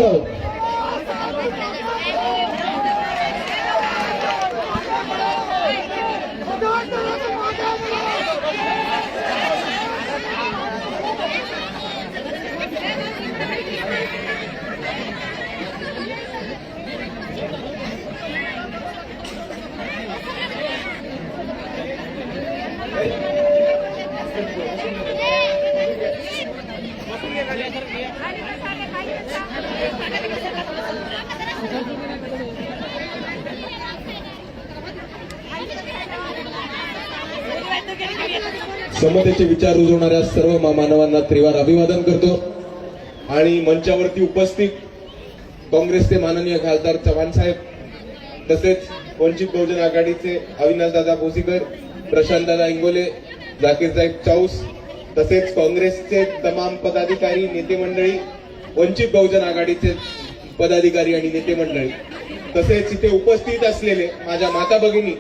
जाधव. समतेचे विचार रुजवणाऱ्या सर्व मानवांना त्रिवार अभिवादन करतो. आणि मंचावरती उपस्थित काँग्रेसचे माननीय खासदार चव्हाण साहेब, तसेच वंचित बहुजन आघाडीचे अविनाशदादा भोसीकर, प्रशांतदादा इंगोले, जाकीर साहेब चाऊस, तसेच काँग्रेसचे तमाम पदाधिकारी, नेते मंडळी, वंचित बहुजन आघाडीचे पदाधिकारी आणि नेते मंडळी, तसेच इथे उपस्थित असलेले माझ्या माता भगिनी,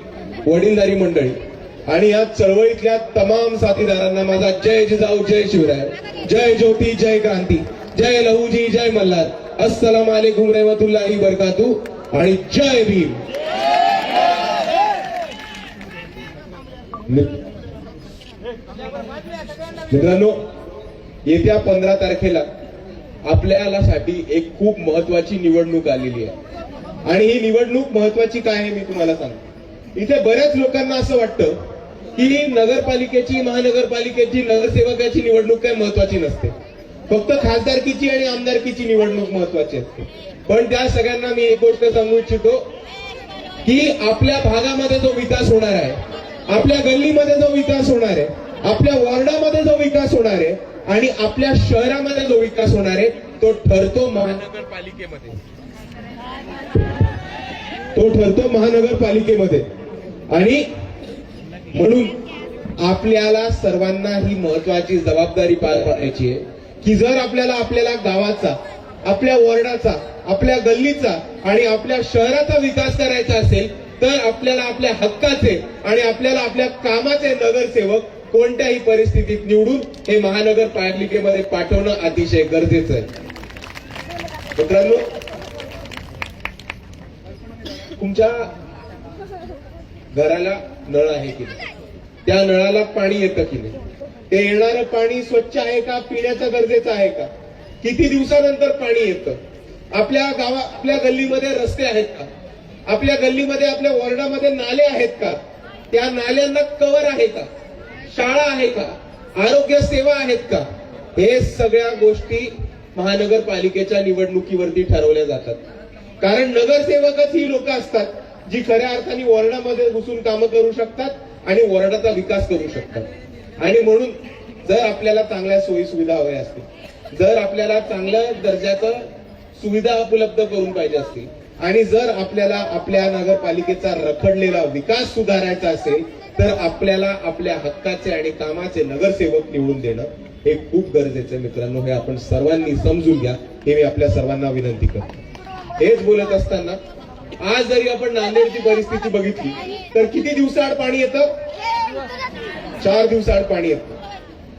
वडीलधारी मंडळी आणि या चळवळीतल्या तमाम साथीदारांना माझा जय जिजाऊ, जय शिवराय, जय ज्योती, जय क्रांती, जय लहूजी, जय मल्हार, अस्सलाम वालेकुम रहमतुल्लाही बरकातू आणि जय भीम. मित्रांनो, येत्या 15 तारखेला आपल्याला साठी एक खूप महत्वाची निवडणूक आलेली आहे. आणि ही निवडणूक महत्वाची काय आहे मी तुम्हाला सांगतो. इथे बऱ्याच लोकांना असं वाटतं की नगरपालिकेची, महानगरपालिकेची, नगरसेवकाची निवडणूक काय महत्वाची नसते, फक्त खासदारकीची आणि आमदारकीची निवडणूक महत्वाची असते. पण त्या सगळ्यांना मी एक गोष्ट सांगू इच्छितो की आपल्या भागामध्ये जो विकास होणार आहे, आपल्या गल्लीमध्ये जो विकास होणार आहे, आपल्या वॉर्डामध्ये जो विकास होणार आहे आणि आपल्या शहरामध्ये जो विकास होणार आहे, तो ठरतो महानगरपालिकेमध्ये. आणि म्हणून आपल्याला सर्वांना ही महत्वाची जबाबदारी पार पाडायची आहे की जर आपल्याला गावाचा, आपल्या वॉर्डाचा, आपल्या गल्लीचा आणि आपल्या शहराचा विकास करायचा असेल तर आपल्याला आपल्या हक्काचे आणि आपल्याला आपल्या कामाचे नगरसेवक कोणत्याही परिस्थितीत निवडून हे महानगरपालिकेमध्ये पाठवणं अतिशय गरजेचं आहे. मित्रांनो, तुमच्या घराला नळ आहे की नाही, त्या नळाला पाणी येतं की नाही, ते येणारं पाणी स्वच्छ आहे का, पिण्याचं गरजेचं आहे का, किती दिवसानंतर पाणी येतं, आपल्या गल्लीमध्ये रस्ते आहेत का, आपल्या गल्लीमध्ये, आपल्या वॉर्डामध्ये नाले आहेत का, त्या नाल्यांना कव्हर आहे का, शाळा आहे का, आरोग्य सेवा आहेत का, हे सगळ्या गोष्टी महानगरपालिकेच्या निवडणुकीवरती ठरवल्या जातात. कारण नगरसेवकच ही लोक असतात जी खऱ्या अर्थाने वॉर्डामध्ये घुसून कामं करू शकतात आणि वॉर्डाचा विकास करू शकतात. आणि म्हणून जर आपल्याला चांगल्या सोयी सुविधा हव्या असतील, जर आपल्याला चांगल्या दर्जाचं सुविधा उपलब्ध करून पाहिजे असतील आणि जर आपल्याला आपल्या नगरपालिकेचा रखडलेला विकास सुधारायचा असेल तर आपल्याला आपल्या हक्काचे आणि कामाचे नगरसेवक निवडून देणं हे खूप गरजेचं आहे. मित्रांनो, हे आपण सर्वांनी समजून घ्या, हे मी आपल्या सर्वांना विनंती करतो. हेच बोलत असताना आज जरी आपण नांदेडची परिस्थिती बघितली तर किती दिवसाआड पाणी येतं? 4 दिवसाआड पाणी येतं.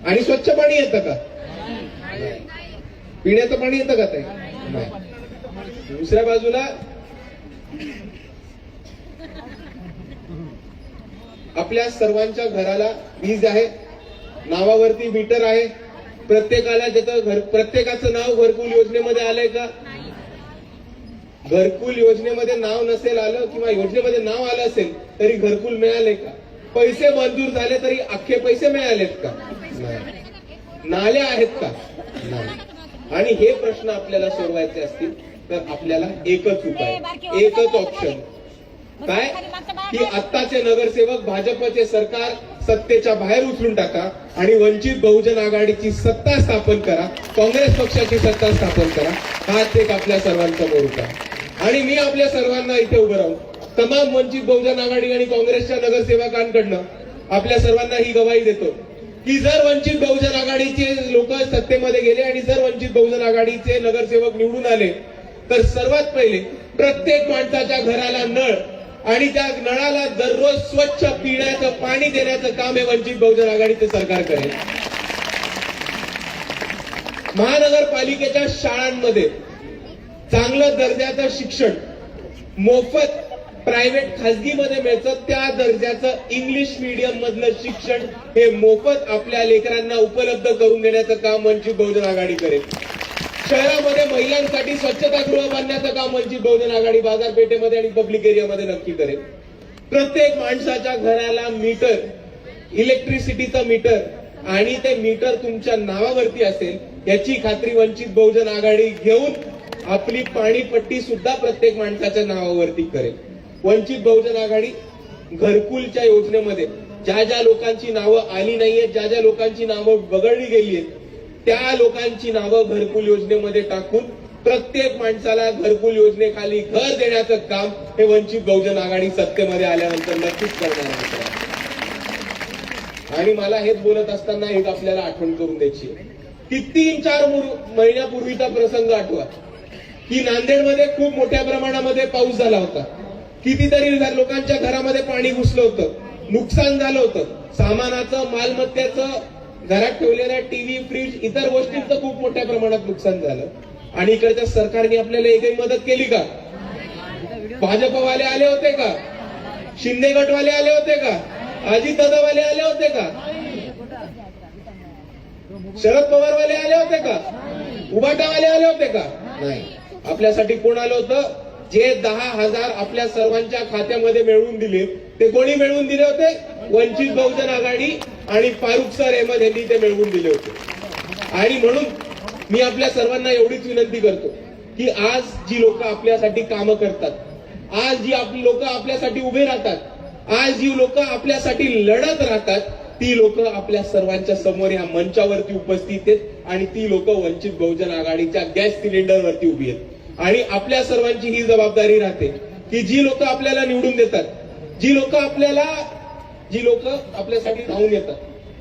आणि स्वच्छ पाणी येतं का? पिण्याचं पाणी येतं का ते? नाही. दुसऱ्या बाजूला आपल्या सर्वांच्या घराला वीज आहे, नावावरती मीटर आहे, प्रत्येकाला ज्याचं प्रत्येकाचं नाव घरकुल योजनेमध्ये आलंय का? घरकुल योजनेमध्ये नाव नसेल आलं किंवा योजनेमध्ये नाव आलं असेल तरी घरकुल मिळाले का? पैसे मंजूर झाले तरी अख्खे पैसे मिळालेत का? नाही. नाल्या आहेत का? नाही. आणि हे प्रश्न आपल्याला सोडवायचे असतील तर आपल्याला एकच उपाय, एकच ऑप्शन काय की आत्ताचे नगरसेवक भाजपचे सरकार सत्तेच्या बाहेर उचलून टाका आणि वंचित बहुजन आघाडीची सत्ता स्थापन करा, काँग्रेस पक्षाची सत्ता स्थापन करा. हाच एक आपल्या सर्वांसमोर उपाय. आणि मी आपल्या सर्वांना इथे उभं राहून तमाम वंचित बहुजन आघाडी आणि काँग्रेसच्या नगरसेवकांकडनं आपल्या सर्वांना ही गवाही देतो की जर वंचित बहुजन आघाडीचे लोक सत्तेमध्ये गेले आणि जर वंचित बहुजन आघाडीचे नगरसेवक निवडून आले तर सर्वात पहिले प्रत्येक माणसाच्या घराला नळ आणि त्या नळाला दररोज स्वच्छ पिण्याचं पाणी देण्याचं काम हे वंचित बहुजन आघाडीचे सरकार करेल. महानगरपालिकेच्या शाळांमध्ये चांगलं दर्जाचं शिक्षण मोफत प्रायव्हेट खाजगीमध्ये मिळतं, त्या दर्जाचं इंग्लिश मीडियम मधलं शिक्षण हे मोफत आपल्या लेकरांना उपलब्ध करून देण्याचं काम वंचित बहुजन आघाडी करेल. शहरामध्ये महिलांसाठी स्वच्छतागृह बांधण्याचं काम वंचित बहुजन आघाडी बाजारपेठेमध्ये आणि पब्लिक एरियामध्ये नक्की करेल. प्रत्येक माणसाच्या घराला मीटर, इलेक्ट्रिसिटीचं मीटर आणि ते मीटर तुमच्या नावावरती असेल याची खात्री वंचित बहुजन आघाडी घेऊन आपली पाणीपट्टी सुद्धा प्रत्येक माणसाच्या नावावरती करेल. वंचित बहुजन आघाडी घरकुलच्या योजनेमध्ये ज्या ज्या लोकांची नावं आली नाहीयेत, ज्या ज्या लोकांची नावं वगळली गेली आहेत, त्या लोकांची नावं घरकुल योजनेमध्ये टाकून प्रत्येक माणसाला घरकुल योजनेखाली घर देण्याचं काम हे वंचित बहुजन आघाडी सत्तेमध्ये आल्यानंतर नक्कीच करणार आहे. आणि मला हेच बोलत असताना एक आपल्याला आठवण करून द्यायची की 3-4 महिन्यापूर्वीचा प्रसंग आठवा की नांदेडमध्ये खूप मोठ्या प्रमाणामध्ये पाऊस झाला होता. कितीतरी लोकांच्या घरामध्ये पाणी घुसलं होतं, नुकसान झालं होतं, सामानाचं, मालमत्तेचं, घरात ठेवलेल्या टीव्ही, फ्रीज, इतर गोष्टींचं खूप मोठ्या प्रमाणात नुकसान झालं. आणि इकडच्या सरकारने आपल्याला एकही मदत केली का? भाजपवाले आले होते का? शिंदे गटवाले आले होते का? अजितदादावाले आले होते का? शरद पवारवाले आले होते का? उबाटावाले आले होते का? नाही. आपल्यासाठी कोण आलं होतं? जे 10,000 आपल्या सर्वांच्या खात्यामध्ये मिळवून दिले ते कोणी मिळवून दिले होते? वंचित बहुजन आघाडी आणि फारुख सर अहमद यांनी ते मिळवून दिले होते. आणि म्हणून मी आपल्या सर्वांना एवढीच विनंती करतो की आज जी लोक आपल्यासाठी कामं करतात, आज जी आपली लोक आपल्यासाठी उभे राहतात, आज जी लोक आपल्यासाठी लढत राहतात, ती लोक आपल्या सर्वांच्या समोर या मंचावरती उपस्थित आहेत आणि ती लोक वंचित बहुजन आघाडीच्या गॅस सिलेंडरवरती उभी आहेत. आणि आपल्या सर्वांची ही जबाबदारी राहते की जी लोक आपल्याला निवडून देतात, जी लोक आपल्यासाठी धावून येतात,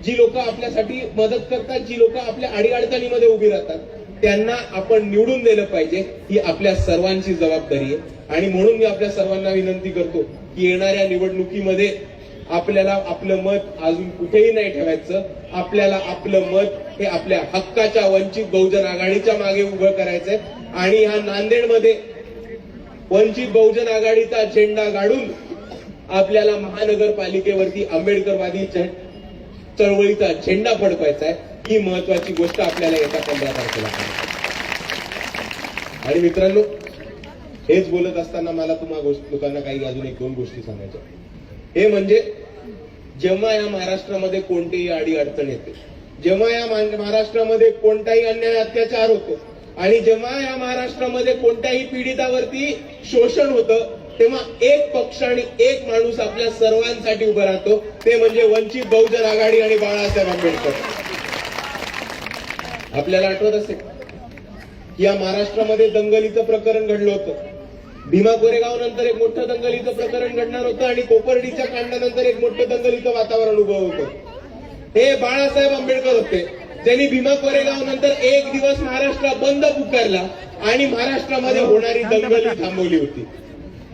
जी लोक आपल्यासाठी मदत करतात, जी लोक आपल्या अडीअडचणीमध्ये उभी राहतात, त्यांना आपण निवडून दिलं पाहिजे. ही आपल्या सर्वांची जबाबदारी आहे. आणि म्हणून मी आपल्या सर्वांना विनंती करतो की येणाऱ्या निवडणुकीमध्ये आपल्याला आपलं मत अजून कुठेही नाही ठेवायचं. आपल्याला आपलं मत हे आपल्या हक्काच्या वंचित बहुजन आघाडीच्या मागे उभं करायचंय. आणि ह्या नांदेडमध्ये वंचित बहुजन आघाडीचा झेंडा गाडून आपल्याला महानगरपालिकेवरती आंबेडकरवादी चळवळीचा झेंडा फडकवायचा आहे. ही महत्वाची गोष्ट आपल्याला येत्या 15 तारखेला. आणि मित्रांनो, हेच बोलत असताना मला लोकांना काही अजून 1-2 गोष्टी सांगायच्या. हे म्हणजे जेव्हा या महाराष्ट्रामध्ये कोणतीही अडी अडचण येते, जेव्हा या महाराष्ट्रामध्ये कोणताही अन्याय अत्याचार होतो आणि जेव्हा या महाराष्ट्रामध्ये कोणत्याही पीडितावरती शोषण होतं, तेव्हा एक पक्ष आणि एक माणूस आपल्या सर्वांसाठी उभा राहतो, ते म्हणजे वंचित बहुजन आघाडी आणि बाळासाहेब आंबेडकर. आपल्याला आठवत असेल की या महाराष्ट्रामध्ये दंगलीचं प्रकरण घडलं होतं. भीमा कोरेगाव नंतर एक मोठं दंगलीचं प्रकरण घडणार होतं आणि कोपर्डीच्या कांडानंतर एक मोठं दंगलीचं वातावरण उभं होतं. हे बाळासाहेब आंबेडकर होते त्यांनी भीमा कोरेगाव नंतर एक दिवस महाराष्ट्र बंद पुकारला आणि महाराष्ट्रामध्ये होणारी दंगली थांबवली होती.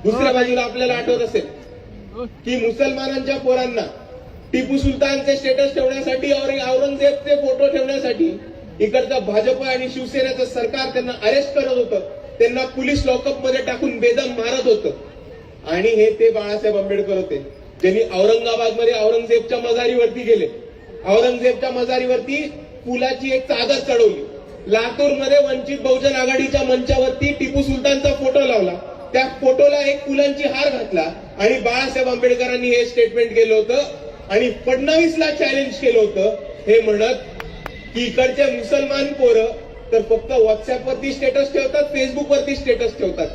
दुसऱ्या बाजूला आपल्याला आठवत असेल की मुसलमानांच्या पोरांना टिपू सुलतानचे स्टेटस ठेवण्यासाठी और औरंगजेबचे फोटो ठेवण्यासाठी इकडचं भाजप आणि शिवसेनेचं सरकार त्यांना अरेस्ट करत होतं, त्यांना पोलीस लॉकअप मध्ये टाकून बेदम मारत होतं. आणि हे ते बाळासाहेब आंबेडकर होते ज्यांनी औरंगाबादमध्ये औरंगजेबच्या मजारीवरती गेले, औरंगजेबच्या मजारीवरती फुलाची एक चादर चढवली. लातूरमध्ये वंचित बहुजन आघाडीच्या मंचावरती टिपू सुलतानचा फोटो लावला, त्या फोटोला एक फुलांची हार घातला आणि बाळासाहेब आंबेडकरांनी हे स्टेटमेंट केलं होतं आणि फडणवीसला चॅलेंज केलं होतं, हे म्हणत की इकडचे मुसलमान पोरं तर फक्त व्हॉट्सअपवरती स्टेटस ठेवतात, फेसबुकवरती स्टेटस ठेवतात.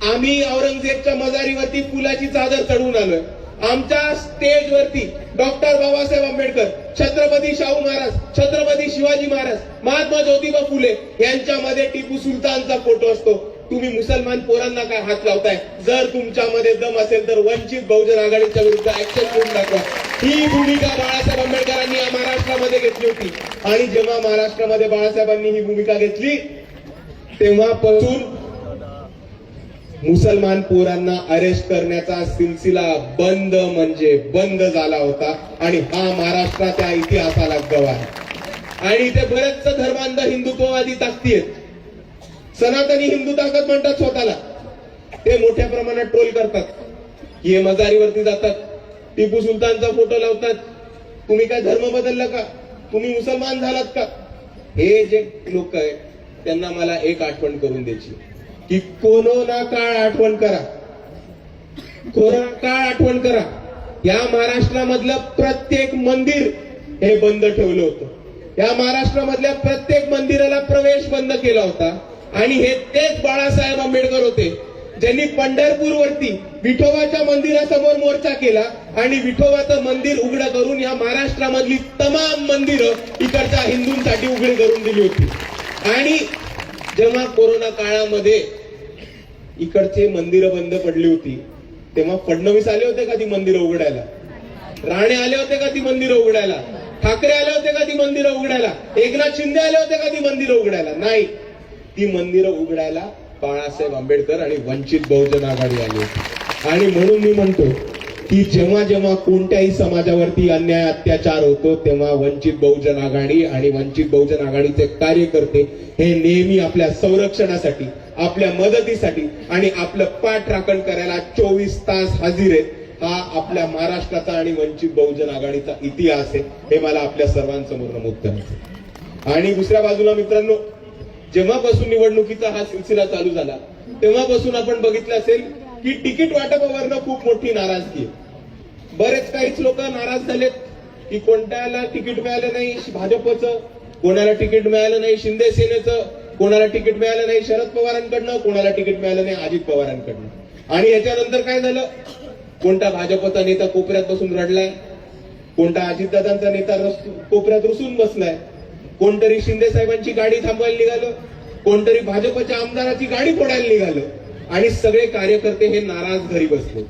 आम्ही औरंगजेबच्या मजारीवरती फुलाची चादर चढवून आलोय. आमच्या स्टेजवरती डॉक्टर बाबासाहेब आंबेडकर, छत्रपती शाहू महाराज, छत्रपती शिवाजी महाराज, महात्मा ज्योतिबा फुले यांच्यामध्ये टिपू सुलतानचा फोटो असतो. तुम्ही मुसलमान पोरांना काय हात लावताय? जर तुमच्यामध्ये दम असेल तर वंचित बहुजन आघाडीच्या विरुद्ध ऍक्शन घेऊन दाखवा. ही भूमिका बाळासाहेब आंबेडकरांनी या महाराष्ट्रामध्ये घेतली होती. आणि जेव्हा महाराष्ट्रामध्ये बाळासाहेबांनी ही भूमिका घेतली तेव्हापासून मुसलमान पोरांना अरेस्ट करण्याचा सिलसिला बंद म्हणजे बंद झाला होता. आणि हा महाराष्ट्राच्या इतिहासाला गवा आहे. आणि इथे बरेचसे धर्मांध हिंदुत्ववादी ताकदी आहेत. सनातनी हिंदू ताकद म्हणतात स्वतःला, ते मोठ्या प्रमाणात ट्रोल करतात की हे मजारीवरती जातात, टिपू सुलतानचा फोटो लावतात, तुम्ही काय धर्म बदलला का, तुम्ही मुसलमान झालात का. हे जे लोक आहेत त्यांना मला एक आठवण करून द्यायची की कोरोना काळ आठवण करा, कोरोना काळ आठवण करा. या महाराष्ट्रामधलं प्रत्येक मंदिर हे बंद ठेवलं होतं, या महाराष्ट्रामधल्या प्रत्येक मंदिराला प्रवेश बंद केला होता. आणि हे तेच बाळासाहेब आंबेडकर होते ज्यांनी पंढरपूरवरती विठोबाच्या मंदिरासमोर मोर्चा केला आणि विठोबाचं मंदिर उघडं करून या महाराष्ट्रामधली तमाम मंदिरं इकडच्या हिंदूंसाठी उघडी करून दिली होती. आणि जेव्हा कोरोना काळामध्ये इकडचे मंदिरं बंद पडली होती तेव्हा फडणवीस आले होते का ती मंदिरं उघडायला, राणे आले होते का ती मंदिरं उघडायला, ठाकरे आले होते का ती मंदिरं उघडायला, एकनाथ शिंदे आले होते का ती मंदिरं उघडायला. नाही, ती मंदिरं उघडायला बाळासाहेब आंबेडकर आणि वंचित बहुजन आघाडी आली होती. आणि म्हणून मी म्हणतो की जेव्हा जेव्हा कोणत्याही समाजावरती अन्याय अत्याचार होतो तेव्हा वंचित बहुजन आघाडी आणि वंचित बहुजन आघाडीचे कार्यकर्ते हे नेहमी आपल्या संरक्षणासाठी, आपल्या मदतीसाठी आणि आपलं पाठ राखण करायला 24 तास हजर आहेत. हा आपल्या महाराष्ट्राचा आणि वंचित बहुजन आघाडीचा इतिहास आहे, हे मला आपल्या सर्वांसमोर नमूद करायचं. आणि दुसऱ्या बाजूला मित्रांनो, जेव्हापासून निवडणुकीचा हा सिलसिला चालू झाला तेव्हापासून आपण बघितलं असेल की तिकीट वाटपावरनं खूप मोठी नाराजगी आहे. बरेच काहीच लोक नाराज झालेत की कोणत्याला तिकीट मिळालं नाही भाजपचं, कोणाला तिकीट मिळालं नाही शिंदे सेनेचं, कोणाला तिकीट मिळालं नाही शरद पवारांकडनं, कोणाला तिकीट मिळालं नाही अजित पवारांकडनं. आणि याच्यानंतर काय झालं, कोणता भाजपचा नेता कोपऱ्यात बसून रडलाय, कोणता अजितदादांचा नेता कोपऱ्यात रुसून बसलाय, कोणतरी शिंदे साहेबांची गाडी थांबवायला निघालं, कोणतरी भाजपच्या आमदाराची गाडी फोडायला निघालं आणि सगळे कार्यकर्ते हे नाराज घरी बसले.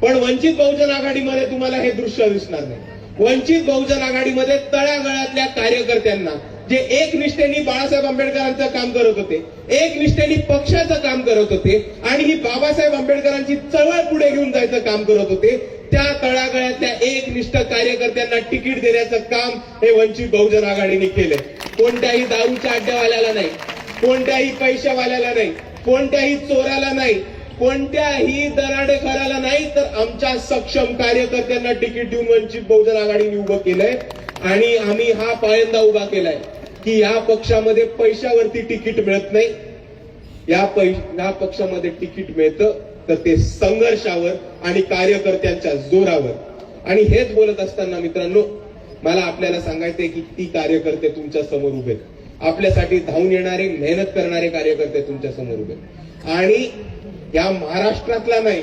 पण वंचित बहुजन आघाडीमध्ये तुम्हाला हे दृश्य दिसणार नाही. वंचित बहुजन आघाडीमध्ये तळागाळातल्या कार्यकर्त्यांना जे एकनिष्ठेने बाळासाहेब आंबेडकरांचं काम करत होते, एकनिष्ठेने पक्षाचं काम करत होते आणि ही बाबासाहेब आंबेडकरांची चळवळ पुढे घेऊन जायचं काम करत होते, त्या तळागाळातल्या एकनिष्ठ कार्यकर्त्यांना तिकीट देण्याचं काम हे वंचित बहुजन आघाडीने केलंय. कोणत्याही दारूच्या अड्ड्यावाल्याला नाही, कोणत्याही पैशावाल्याला नाही, कोणत्याही चोराला नाही, कोणत्याही दराडेखोराला नाही, तर आमच्या सक्षम कार्यकर्त्यांना तिकीट देऊन वंचित बहुजन आघाडीने उभं केलंय. आणि आम्ही हा पायंदा उभा केलाय की या पक्षामध्ये पैशावरती तिकीट मिळत नाही, या पक्षामध्ये तिकीट मिळतं तर ते संघर्षावर आणि कार्यकर्त्यांच्या जोरावर. आणि हेच बोलत असताना मित्रांनो, मला आपल्याला सांगायचंय की ती कार्यकर्ते तुमच्या समोर उभे आहेत, आपल्यासाठी धावून येणारे मेहनत करणारे कार्यकर्ते तुमच्या समोर उभे आहेत. आणि या महाराष्ट्रातला नाही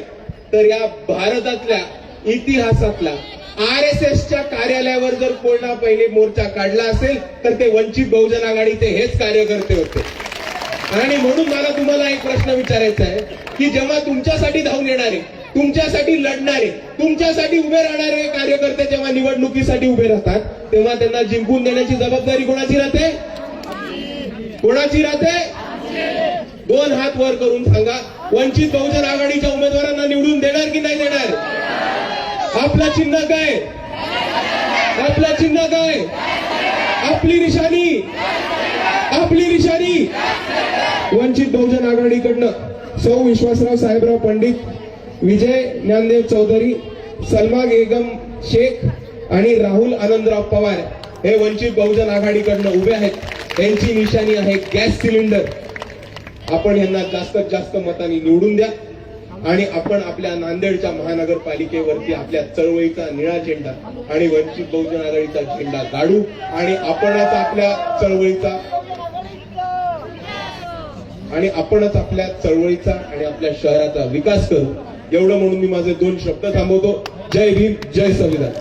तर या भारतातल्या इतिहासातला RSSच्या कार्यालयावर जर कोणा पहिले मोर्चा काढला असेल तर ते वंचित बहुजन आघाडीचे हेच कार्यकर्ते होते. आणि म्हणून मला तुम्हाला एक प्रश्न विचारायचा आहे की जेव्हा तुमच्यासाठी धावून येणारे, तुमच्यासाठी लढणारे, तुमच्यासाठी उभे राहणारे कार्यकर्ते जेव्हा निवडणुकीसाठी उभे राहतात तेव्हा त्यांना जिंकून देण्याची जबाबदारी कोणाची राहते, कोणाची राहते? 2 हात वर करून सांगा, वंचित बहुजन आघाडीच्या उमेदवारांना निवडून देणार की नाही देणार? आपलं चिन्ह काय, आपलं चिन्ह काय, आपली निशाणी, आपली निशाणी वंचित बहुजन आघाडीकडनं सौ विश्वासराव साहेबराव पंडित, विजय ज्ञानदेव चौधरी, सलमा बेगम शेख आणि राहुल आनंदराव पवार हे वंचित बहुजन आघाडीकडनं उभे आहेत. त्यांची निशाणी आहे गॅस सिलेंडर. आपण यांना जास्तीत जास्त मतांनी निवडून द्या आणि आपण आपल्या नांदेडच्या महानगरपालिकेवरती आपल्या चळवळीचा निळा झेंडा आणि वंचित बहुजन आघाडीचा झेंडा काढू आणि आपणच आपल्या चळवळीचा आणि आपल्या शहराचा विकास करू. एवढं म्हणून मी माझे 2 शब्द थांबवतो. जय भीम, जय संविधान.